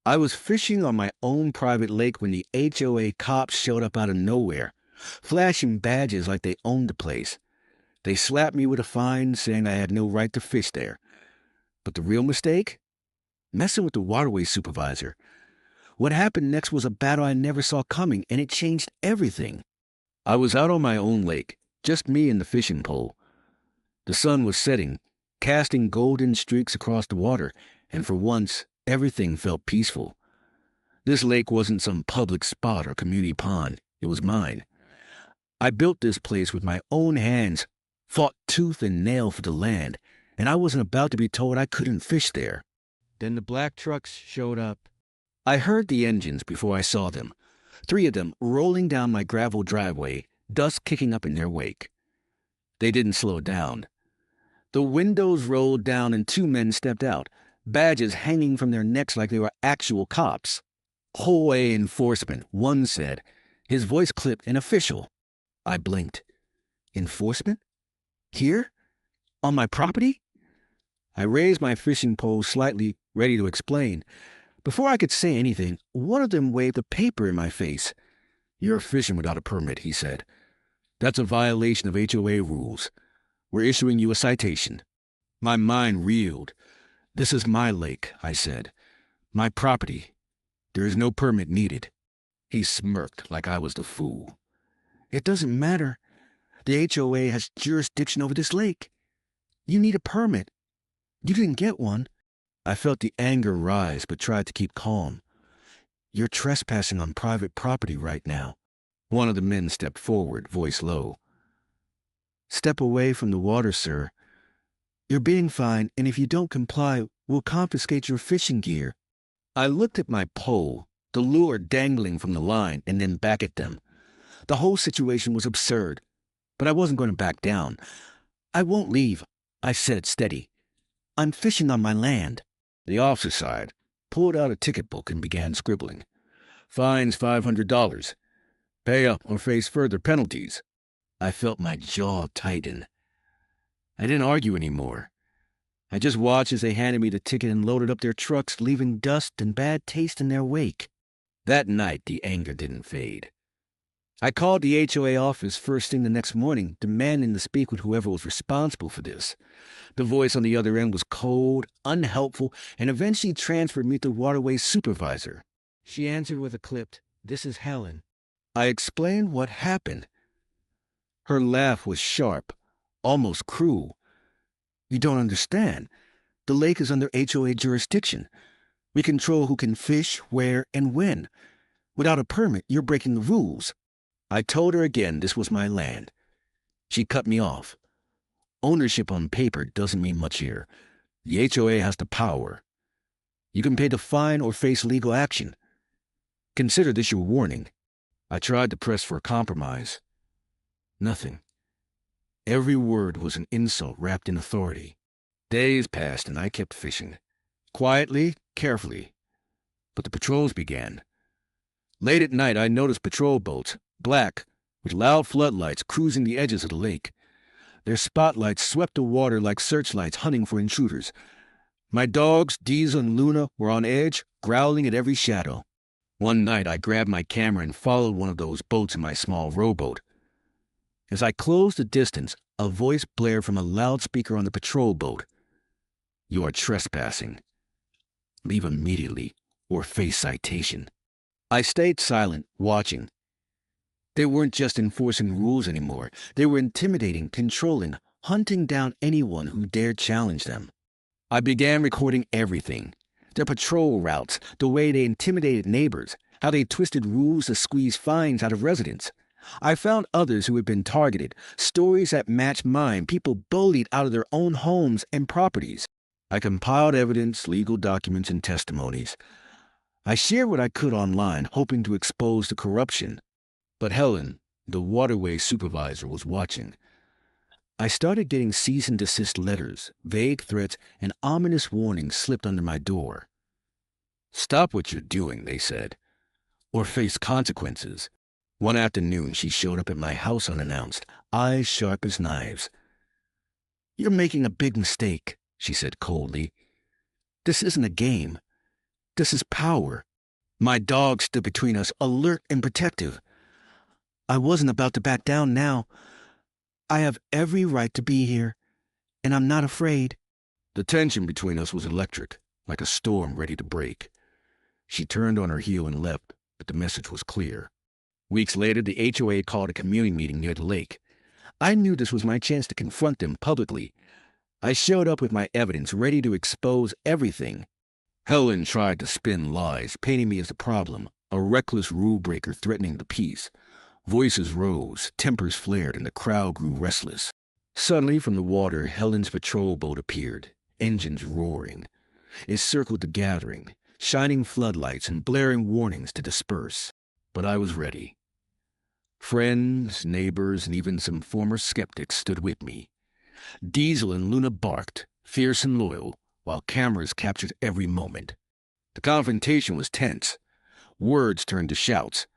I was fishing on my own private lake when the HOA cops showed up out of nowhere, flashing badges like they owned the place. They slapped me with a fine, saying I had no right to fish there. But the real mistake? Messing with the Waterway Supervisor. What happened next was a battle I never saw coming, and it changed everything. I was out on my own lake, just me and the fishing pole. The sun was setting, casting golden streaks across the water, and for once, everything felt peaceful. This lake wasn't some public spot or community pond. It was mine. I built this place with my own hands, fought tooth and nail for the land, and I wasn't about to be told I couldn't fish there. Then the black trucks showed up. I heard the engines before I saw them, 3 of them rolling down my gravel driveway, dust kicking up in their wake. They didn't slow down. The windows rolled down and 2 men stepped out, badges hanging from their necks like they were actual cops. HOA enforcement, one said, his voice clipped and official. I blinked. Enforcement? Here? On my property? I raised my fishing pole slightly, ready to explain. Before I could say anything, one of them waved a paper in my face. "You're fishing without a permit," he said. "That's a violation of HOA rules. We're issuing you a citation." My mind reeled. "This is my lake," I said. "My property. There is no permit needed." He smirked like I was the fool. "It doesn't matter. The HOA has jurisdiction over this lake. You need a permit. You didn't get one." I felt the anger rise, but tried to keep calm. "You're trespassing on private property right now." One of the men stepped forward, voice low. "Step away from the water, sir. You're being fined, and if you don't comply, we'll confiscate your fishing gear." I looked at my pole, the lure dangling from the line, and then back at them. The whole situation was absurd, but I wasn't going to back down. "I won't leave," I said steady. "I'm fishing on my land." The officer sighed, pulled out a ticket book, and began scribbling. "Fines $500. Pay up or face further penalties." I felt my jaw tighten. I didn't argue anymore. I just watched as they handed me the ticket and loaded up their trucks, leaving dust and bad taste in their wake. That night, the anger didn't fade. I called the HOA office first thing the next morning, demanding to speak with whoever was responsible for this. The voice on the other end was cold, unhelpful, and eventually transferred me to Waterway Supervisor. She answered with a clipped, "This is Helen." I explained what happened. Her laugh was sharp, almost cruel. "You don't understand. The lake is under HOA jurisdiction. We control who can fish, where, and when. Without a permit, you're breaking the rules." I told her again this was my land. She cut me off. "Ownership on paper doesn't mean much here. The HOA has the power. You can pay the fine or face legal action. Consider this your warning." I tried to press for a compromise. Nothing. Every word was an insult wrapped in authority. Days passed and I kept fishing. Quietly, carefully. But the patrols began. Late at night I noticed patrol boats, black, with loud floodlights cruising the edges of the lake. Their spotlights swept the water like searchlights hunting for intruders. My dogs, Diesel and Luna, were on edge, growling at every shadow. One night I grabbed my camera and followed one of those boats in my small rowboat. As I closed the distance, a voice blared from a loudspeaker on the patrol boat. "You are trespassing. Leave immediately or face citation." I stayed silent, watching. They weren't just enforcing rules anymore. They were intimidating, controlling, hunting down anyone who dared challenge them. I began recording everything. Their patrol routes, the way they intimidated neighbors, how they twisted rules to squeeze fines out of residents. I found others who had been targeted, stories that matched mine, people bullied out of their own homes and properties. I compiled evidence, legal documents, and testimonies. I shared what I could online, hoping to expose the corruption. But Helen, the Waterway Supervisor, was watching. I started getting cease and desist letters, vague threats, and ominous warnings slipped under my door. "Stop what you're doing," they said, "or face consequences." One afternoon, she showed up at my house unannounced, eyes sharp as knives. "You're making a big mistake," she said coldly. "This isn't a game. This is power. My dog stood between us, alert and protective. I wasn't about to back down now. I have every right to be here, and I'm not afraid. The tension between us was electric, like a storm ready to break. She turned on her heel and left, but the message was clear. Weeks later, the HOA called a community meeting near the lake. I knew this was my chance to confront them publicly. I showed up with my evidence, ready to expose everything. Helen tried to spin lies, painting me as the problem, a reckless rule-breaker threatening the peace. Voices rose, tempers flared, and the crowd grew restless. Suddenly, from the water, Helen's patrol boat appeared, engines roaring. It circled the gathering, shining floodlights and blaring warnings to disperse. But I was ready. Friends, neighbors, and even some former skeptics stood with me. Diesel and Luna barked, fierce and loyal, while cameras captured every moment. The confrontation was tense. Words turned to shouts.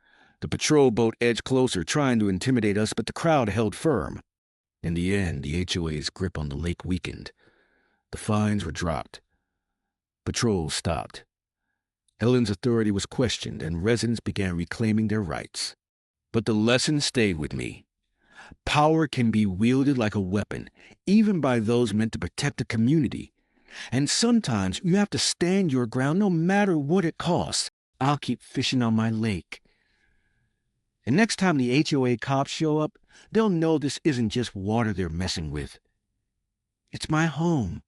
The patrol boat edged closer, trying to intimidate us, but the crowd held firm. In the end, the HOA's grip on the lake weakened. The fines were dropped. Patrol stopped. Helen's authority was questioned, and residents began reclaiming their rights. But the lesson stayed with me. Power can be wielded like a weapon, even by those meant to protect the community. And sometimes you have to stand your ground no matter what it costs. I'll keep fishing on my lake. And next time the HOA cops show up, they'll know this isn't just water they're messing with. It's my home.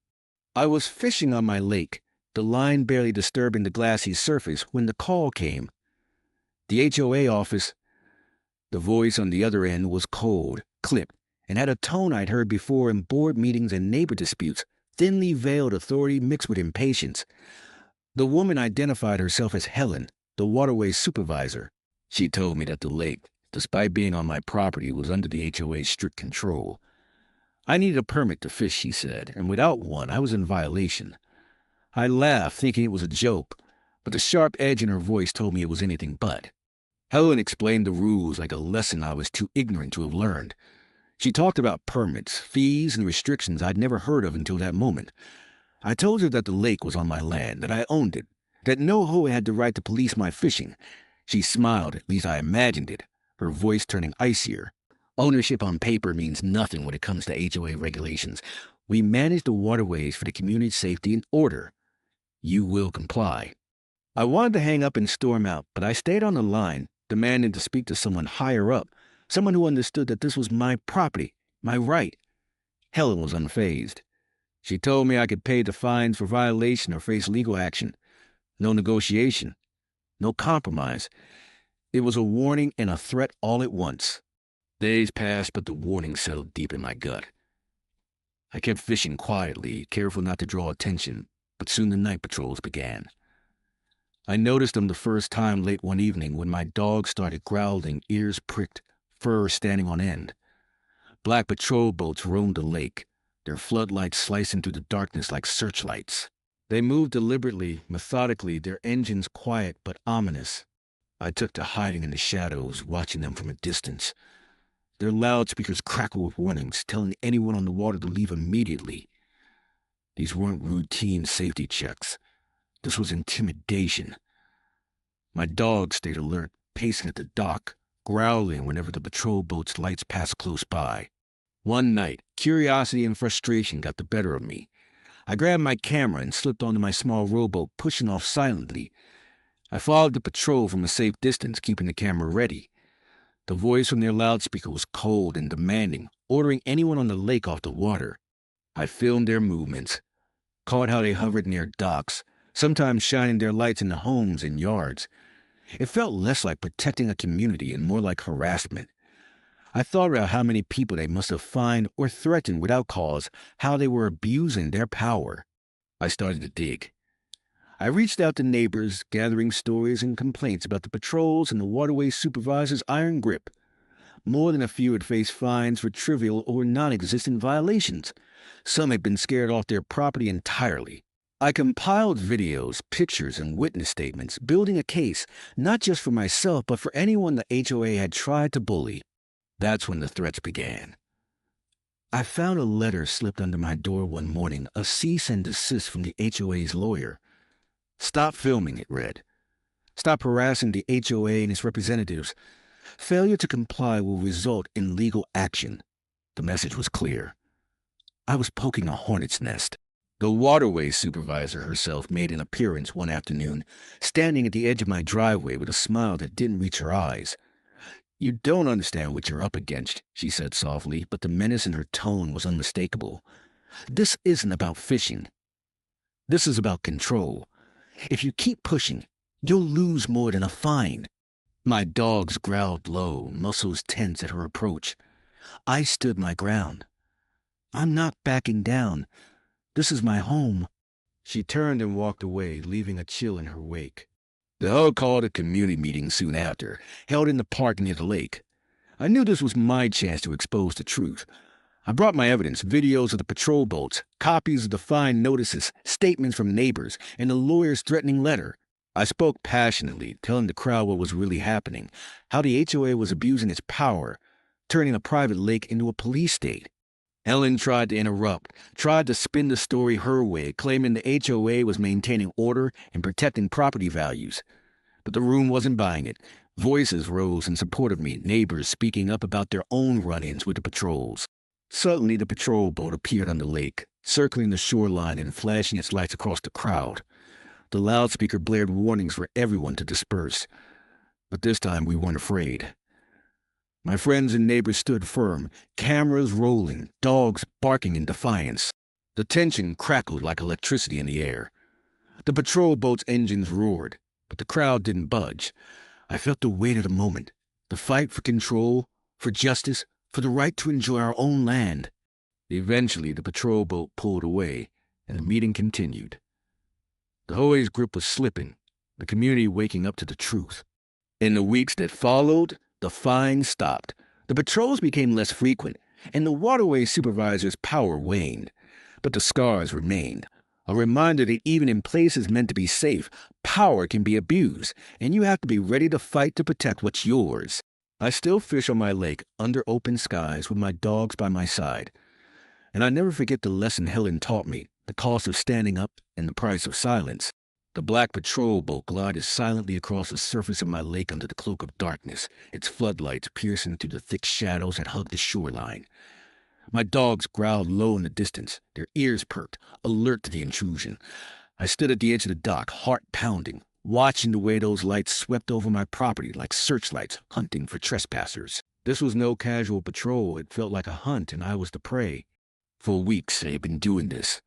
I was fishing on my lake, the line barely disturbing the glassy surface, when the call came. The HOA office. The voice on the other end was cold, clipped, and had a tone I'd heard before in board meetings and neighbor disputes, thinly veiled authority mixed with impatience. The woman identified herself as Helen, the Waterway Supervisor. She told me that the lake, despite being on my property, was under the HOA's strict control. I needed a permit to fish, she said, and without one, I was in violation. I laughed, thinking it was a joke, but the sharp edge in her voice told me it was anything but. Helen explained the rules like a lesson I was too ignorant to have learned. She talked about permits, fees, and restrictions I'd never heard of until that moment. I told her that the lake was on my land, that I owned it, that no HOA had the right to police my fishing. She smiled, at least I imagined it, her voice turning icier. Ownership on paper means nothing when it comes to HOA regulations. We manage the waterways for the community's safety and order. You will comply. I wanted to hang up and storm out, but I stayed on the line, demanding to speak to someone higher up, someone who understood that this was my property, my right. Helen was unfazed. She told me I could pay the fines for violation or face legal action. No negotiation. No compromise. It was a warning and a threat all at once. Days passed, but the warning settled deep in my gut. I kept fishing quietly, careful not to draw attention, but soon the night patrols began. I noticed them the first time late one evening when my dog started growling, ears pricked, fur standing on end. Black patrol boats roamed the lake, their floodlights slicing through the darkness like searchlights. They moved deliberately, methodically, their engines quiet but ominous. I took to hiding in the shadows, watching them from a distance. Their loudspeakers crackled with warnings, telling anyone on the water to leave immediately. These weren't routine safety checks. This was intimidation. My dog stayed alert, pacing at the dock, growling whenever the patrol boat's lights passed close by. One night, curiosity and frustration got the better of me. I grabbed my camera and slipped onto my small rowboat, pushing off silently. I followed the patrol from a safe distance, keeping the camera ready. The voice from their loudspeaker was cold and demanding, ordering anyone on the lake off the water. I filmed their movements, caught how they hovered near docks, sometimes shining their lights into homes and yards. It felt less like protecting a community and more like harassment. I thought about how many people they must have fined or threatened without cause, how they were abusing their power. I started to dig. I reached out to neighbors, gathering stories and complaints about the patrols and the Waterway Supervisor's iron grip. More than a few had faced fines for trivial or non-existent violations. Some had been scared off their property entirely. I compiled videos, pictures, and witness statements, building a case, not just for myself, but for anyone the HOA had tried to bully. That's when the threats began. I found a letter slipped under my door one morning, a cease and desist from the HOA's lawyer. Stop filming, it read. Stop harassing the HOA and its representatives. Failure to comply will result in legal action. The message was clear. I was poking a hornet's nest. The Waterway Supervisor herself made an appearance one afternoon, standing at the edge of my driveway with a smile that didn't reach her eyes. "You don't understand what you're up against," she said softly, but the menace in her tone was unmistakable. "This isn't about fishing. This is about control. If you keep pushing, you'll lose more than a fine." My dogs growled low, muscles tense at her approach. I stood my ground. "I'm not backing down. This is my home." She turned and walked away, leaving a chill in her wake. The HOA called a community meeting soon after, held in the park near the lake. I knew this was my chance to expose the truth. I brought my evidence, videos of the patrol boats, copies of the fine notices, statements from neighbors, and the lawyer's threatening letter. I spoke passionately, telling the crowd what was really happening, how the HOA was abusing its power, turning a private lake into a police state. Helen tried to interrupt, tried to spin the story her way, claiming the HOA was maintaining order and protecting property values. But the room wasn't buying it. Voices rose in support of me, neighbors speaking up about their own run-ins with the patrols. Suddenly, the patrol boat appeared on the lake, circling the shoreline and flashing its lights across the crowd. The loudspeaker blared warnings for everyone to disperse. But this time we weren't afraid. My friends and neighbors stood firm, cameras rolling, dogs barking in defiance. The tension crackled like electricity in the air. The patrol boat's engines roared, but the crowd didn't budge. I felt the weight of the moment, the fight for control, for justice, for the right to enjoy our own land. Eventually, the patrol boat pulled away, and the meeting continued. The HOA's grip was slipping, the community waking up to the truth. In the weeks that followed, the fines stopped, the patrols became less frequent, and the Waterway Supervisor's power waned. But the scars remained, a reminder that even in places meant to be safe, power can be abused, and you have to be ready to fight to protect what's yours. I still fish on my lake under open skies with my dogs by my side. And I never forget the lesson Helen taught me, the cost of standing up and the price of silence. The black patrol boat glided silently across the surface of my lake under the cloak of darkness, its floodlights piercing through the thick shadows that hugged the shoreline. My dogs growled low in the distance, their ears perked, alert to the intrusion. I stood at the edge of the dock, heart pounding, watching the way those lights swept over my property like searchlights hunting for trespassers. This was no casual patrol. It felt like a hunt, and I was the prey. For weeks I had been doing this.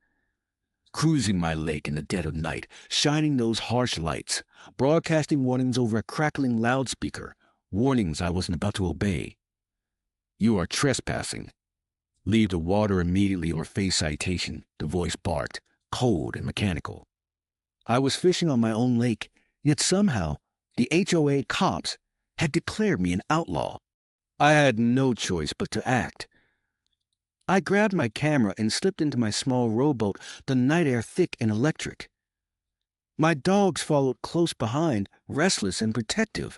Cruising my lake in the dead of night, shining those harsh lights, broadcasting warnings over a crackling loudspeaker, warnings I wasn't about to obey. "You are trespassing. Leave the water immediately or face citation," the voice barked, cold and mechanical. I was fishing on my own lake, yet somehow the HOA cops had declared me an outlaw. I had no choice but to act. I grabbed my camera and slipped into my small rowboat, the night air thick and electric. My dogs followed close behind, restless and protective.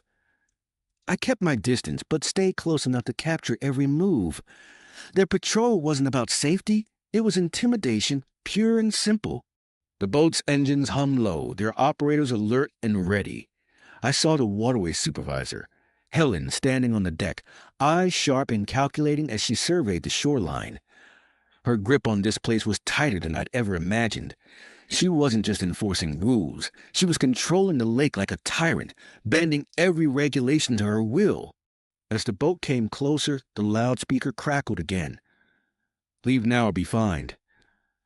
I kept my distance, but stayed close enough to capture every move. Their patrol wasn't about safety. It was intimidation, pure and simple. The boat's engines hummed low, their operators alert and ready. I saw the Waterway Supervisor, Helen, standing on the deck, eyes sharp and calculating as she surveyed the shoreline. Her grip on this place was tighter than I'd ever imagined. She wasn't just enforcing rules. She was controlling the lake like a tyrant, bending every regulation to her will. As the boat came closer, the loudspeaker crackled again. "Leave now or be fined."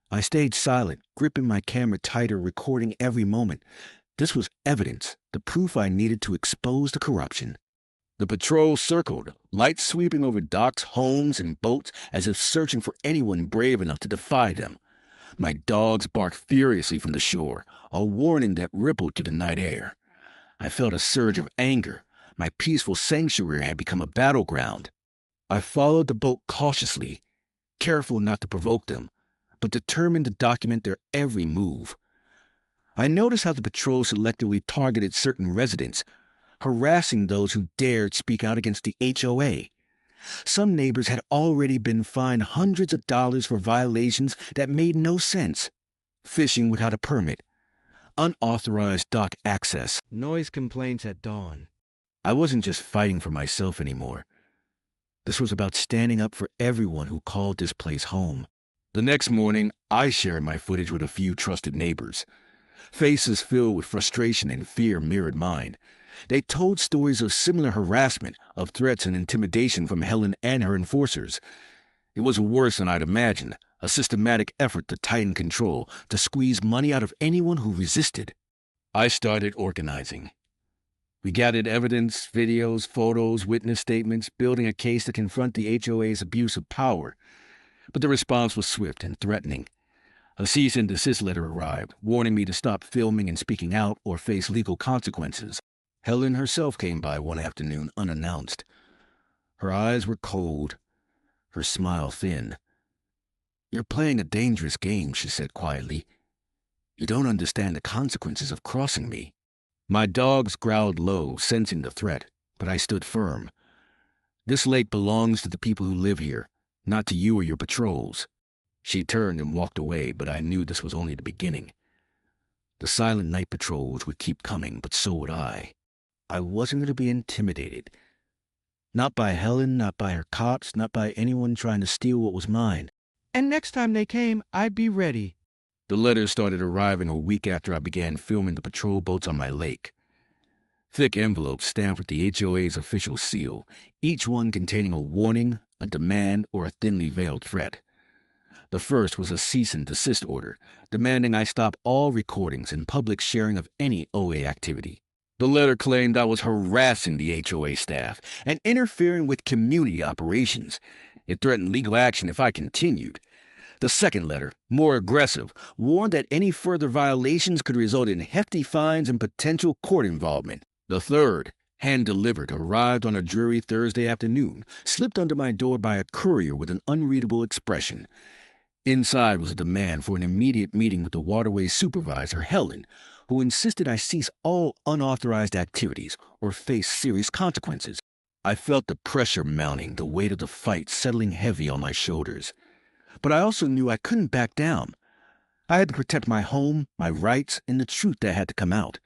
I stayed silent, gripping my camera tighter, recording every moment. This was evidence, the proof I needed to expose the corruption. The patrol circled, lights sweeping over docks, homes, and boats as if searching for anyone brave enough to defy them. My dogs barked furiously from the shore, a warning that rippled through the night air. I felt a surge of anger. My peaceful sanctuary had become a battleground. I followed the boat cautiously, careful not to provoke them, but determined to document their every move. I noticed how the patrol selectively targeted certain residents, harassing those who dared speak out against the HOA. Some neighbors had already been fined hundreds of dollars for violations that made no sense. Fishing without a permit, unauthorized dock access. Noise complaints at dawn. I wasn't just fighting for myself anymore. This was about standing up for everyone who called this place home. The next morning, I shared my footage with a few trusted neighbors. Faces filled with frustration and fear mirrored mine. They told stories of similar harassment, of threats and intimidation from Helen and her enforcers. It was worse than I'd imagined, a systematic effort to tighten control, to squeeze money out of anyone who resisted. I started organizing. We gathered evidence, videos, photos, witness statements, building a case to confront the HOA's abuse of power. But the response was swift and threatening. A cease and desist letter arrived, warning me to stop filming and speaking out or face legal consequences. Helen herself came by one afternoon unannounced. Her eyes were cold, her smile thin. "You're playing a dangerous game," she said quietly. "You don't understand the consequences of crossing me." My dogs growled low, sensing the threat, but I stood firm. "This lake belongs to the people who live here, not to you or your patrols." She turned and walked away, but I knew this was only the beginning. The silent night patrols would keep coming, but so would I. I wasn't going to be intimidated. Not by Helen, not by her cops, not by anyone trying to steal what was mine. "And next time they came, I'd be ready." The letters started arriving a week after I began filming the patrol boats on my lake. Thick envelopes stamped with the HOA's official seal, each one containing a warning, a demand, or a thinly veiled threat. The first was a cease and desist order, demanding I stop all recordings and public sharing of any OA activity. The letter claimed I was harassing the HOA staff and interfering with community operations. It threatened legal action if I continued. The second letter, more aggressive, warned that any further violations could result in hefty fines and potential court involvement. The third, hand-delivered, arrived on a dreary Thursday afternoon, slipped under my door by a courier with an unreadable expression. Inside was a demand for an immediate meeting with the Waterway Supervisor, Helen, who insisted I cease all unauthorized activities or face serious consequences. I felt the pressure mounting, the weight of the fight settling heavy on my shoulders. But I also knew I couldn't back down. I had to protect my home, my rights, and the truth that had to come out.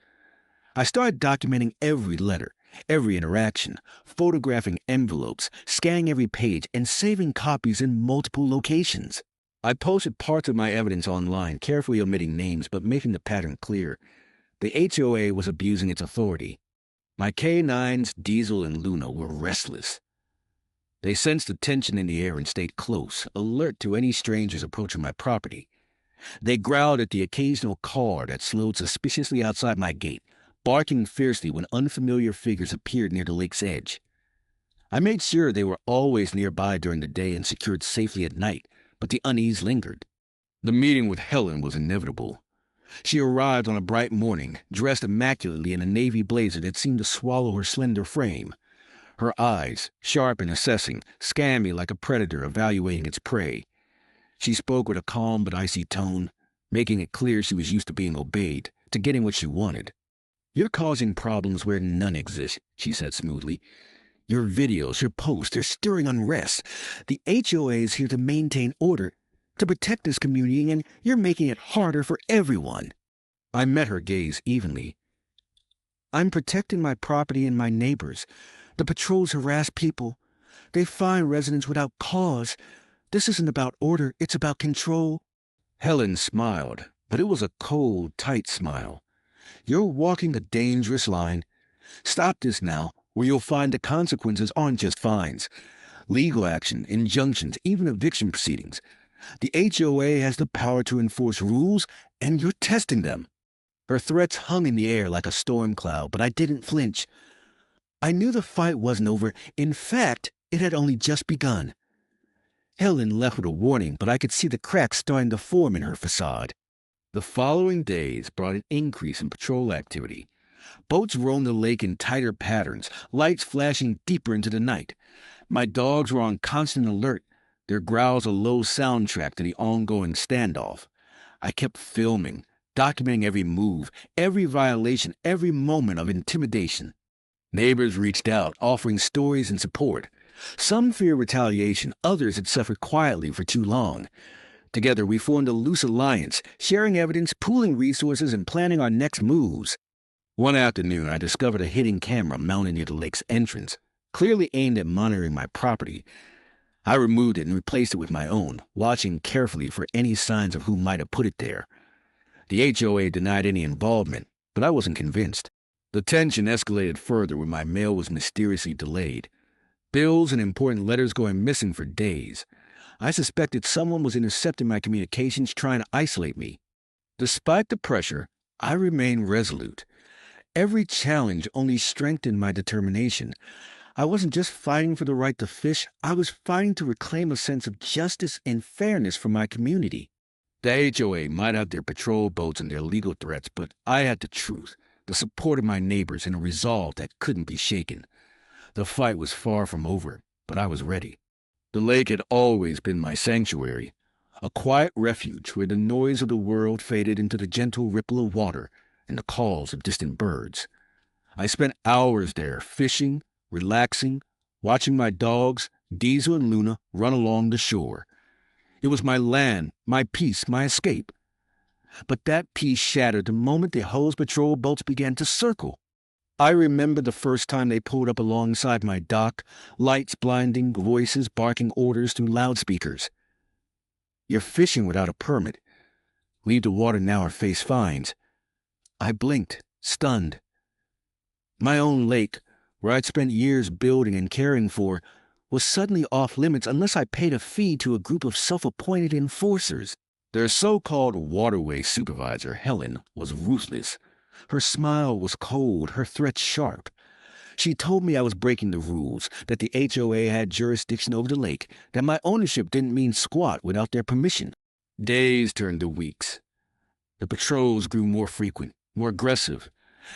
I started documenting every letter, every interaction, photographing envelopes, scanning every page, and saving copies in multiple locations. I posted parts of my evidence online, carefully omitting names but making the pattern clear. The HOA was abusing its authority. My K9s, Diesel, and Luna were restless. They sensed the tension in the air and stayed close, alert to any strangers approaching my property. They growled at the occasional car that slowed suspiciously outside my gate, barking fiercely when unfamiliar figures appeared near the lake's edge. I made sure they were always nearby during the day and secured safely at night, but the unease lingered. The meeting with Helen was inevitable. She arrived on a bright morning, dressed immaculately in a navy blazer that seemed to swallow her slender frame. Her eyes, sharp and assessing, scanned me like a predator evaluating its prey. She spoke with a calm but icy tone, making it clear she was used to being obeyed, to getting what she wanted. "You're causing problems where none exist," she said smoothly. "Your videos, your posts, they're stirring unrest. The HOA is here to maintain order, to protect this community, and you're making it harder for everyone." I met her gaze evenly. "I'm protecting my property and my neighbors. The patrols harass people. They fine residents without cause. This isn't about order, it's about control." Helen smiled, but it was a cold, tight smile. "You're walking a dangerous line. Stop this now, or you'll find the consequences aren't just fines. Legal action, injunctions, even eviction proceedings. The HOA has the power to enforce rules, and you're testing them." Her threats hung in the air like a storm cloud, but I didn't flinch. I knew the fight wasn't over. In fact, it had only just begun. Helen left with a warning, but I could see the cracks starting to form in her facade. The following days brought an increase in patrol activity. Boats roamed the lake in tighter patterns, lights flashing deeper into the night. My dogs were on constant alert, their growls a low soundtrack to the ongoing standoff. I kept filming, documenting every move, every violation, every moment of intimidation. Neighbors reached out, offering stories and support. Some feared retaliation, others had suffered quietly for too long. Together, we formed a loose alliance, sharing evidence, pooling resources, and planning our next moves. One afternoon, I discovered a hidden camera mounted near the lake's entrance, clearly aimed at monitoring my property. I removed it and replaced it with my own, watching carefully for any signs of who might have put it there. The HOA denied any involvement, but I wasn't convinced. The tension escalated further when my mail was mysteriously delayed. Bills and important letters going missing for days. I suspected someone was intercepting my communications, trying to isolate me. Despite the pressure, I remained resolute. Every challenge only strengthened my determination. I wasn't just fighting for the right to fish, I was fighting to reclaim a sense of justice and fairness for my community. The HOA might have their patrol boats and their legal threats, but I had the truth, the support of my neighbors, and a resolve that couldn't be shaken. The fight was far from over, but I was ready. The lake had always been my sanctuary, a quiet refuge where the noise of the world faded into the gentle ripple of water and the calls of distant birds. I spent hours there, fishing, relaxing, watching my dogs, Diesel and Luna, run along the shore. It was my land, my peace, my escape. But that peace shattered the moment the hose patrol boats began to circle. I remember the first time they pulled up alongside my dock, lights blinding, voices barking orders through loudspeakers. You're fishing without a permit. Leave the water now or face fines. I blinked, stunned. My own lake, where I'd spent years building and caring for, was suddenly off limits unless I paid a fee to a group of self-appointed enforcers. Their so-called Waterway Supervisor, Helen, was ruthless. Her smile was cold, her threats sharp. She told me I was breaking the rules, that the HOA had jurisdiction over the lake, that my ownership didn't mean squat without their permission. Days turned to weeks. The patrols grew more frequent, more aggressive.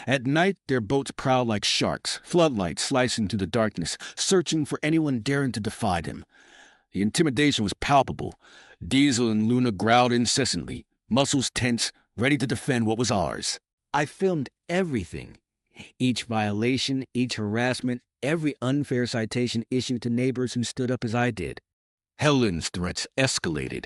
At night, their boats prowled like sharks, floodlights slicing through the darkness, searching for anyone daring to defy them. The intimidation was palpable. Diesel and Luna growled incessantly, muscles tense, ready to defend what was ours. I filmed everything. Each violation, each harassment, every unfair citation issued to neighbors who stood up as I did. Helen's threats escalated.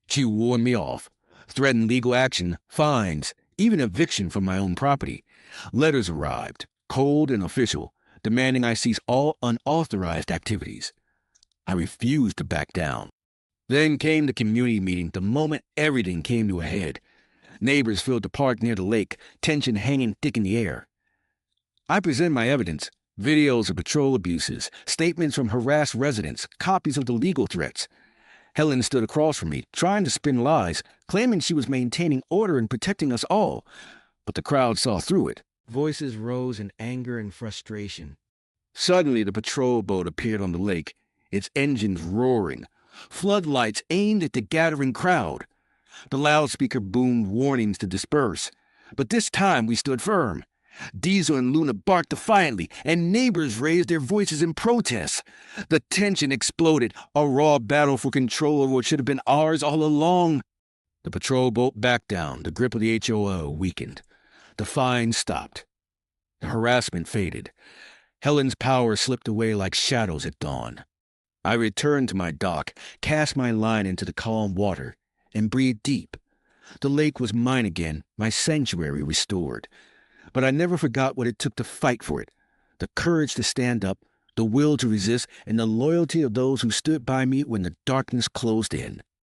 She warned me off, threatened legal action, fines, even eviction from my own property. Letters arrived, cold and official, demanding I cease all unauthorized activities. I refused to back down. Then came the community meeting, the moment everything came to a head. Neighbors filled the park near the lake, tension hanging thick in the air. I presented my evidence, videos of patrol abuses, statements from harassed residents, copies of the legal threats. Helen stood across from me, trying to spin lies, claiming she was maintaining order and protecting us all. But the crowd saw through it. Voices rose in anger and frustration. Suddenly, the patrol boat appeared on the lake, its engines roaring, floodlights aimed at the gathering crowd. The loudspeaker boomed warnings to disperse. But this time we stood firm. Diesel and Luna barked defiantly, and neighbors raised their voices in protest. The tension exploded, a raw battle for control of what should have been ours all along. The patrol boat backed down, the grip of the HOA weakened. The fines stopped. The harassment faded. Helen's power slipped away like shadows at dawn. I returned to my dock, cast my line into the calm water, and breathed deep. The lake was mine again, my sanctuary restored. But I never forgot what it took to fight for it. The courage to stand up, the will to resist, and the loyalty of those who stood by me when the darkness closed in.